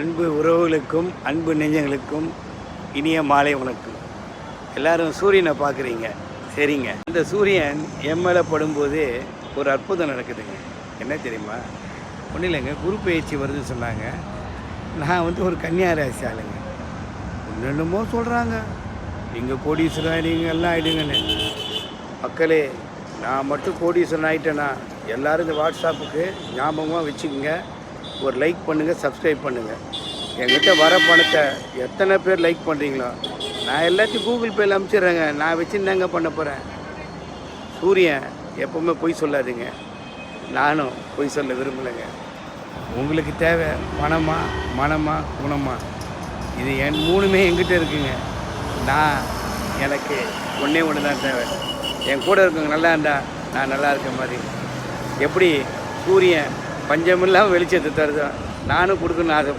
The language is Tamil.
அன்பு உறவுகளுக்கும் அன்பு நெஞ்சங்களுக்கும் இனிய மாலை வணக்கம். எல்லாரும் சூரியனை பார்க்குறீங்க, சரிங்க. அந்த சூரியன் என் மேலே படும்போது ஒரு அற்புதம் நடக்குதுங்க. என்ன தெரியுமா? ஒன்றும் இல்லைங்க, குரு பயிற்சி வருதுன்னு சொன்னாங்க. நான் ஒரு கன்னியா ராசி ஆளுங்க. என்னென்னமோ சொல்கிறாங்க, நீங்கள் கோடீஸ்வரன் ஆகிடுங்க, எல்லாம் ஆகிடுங்கன்னு. மக்களே, நான் மட்டும் கோடீஸ்வரன் ஆகிட்டேன்னா எல்லோரும் இந்த வாட்ஸ்அப்புக்கு ஞாபகமாக வச்சுக்கோங்க. ஒரு லைக் பண்ணுங்கள், சப்ஸ்கிரைப் பண்ணுங்கள். என்கிட்ட வர பணத்தை எத்தனை பேர் லைக் பண்ணுறீங்களோ நான் எல்லாத்தையும் கூகுள் பேயில் அனுப்பிச்சிடுறேங்க. நான் வச்சுருந்தாங்க பண்ண போகிறேன். சூரியன் எப்போவுமே பொய் சொல்லாதீங்க. நானும் பொய் சொல்ல விரும்பலைங்க. உங்களுக்கு தேவை பணமா, மனமா, குணமா? இது என் மூணுமே என்கிட்ட இருக்குங்க. எனக்கு ஒன்றே ஒன்று தான் தேவை. என் கூட இருக்கவங்க நல்லா இருந்தால் நான் நல்லா இருக்க மாதிரி. எப்படி சூரியன் பஞ்சமில்லாமல் வெளிச்சத்தை தருதோ நானும் கொடுக்கணும்னு ஆசை.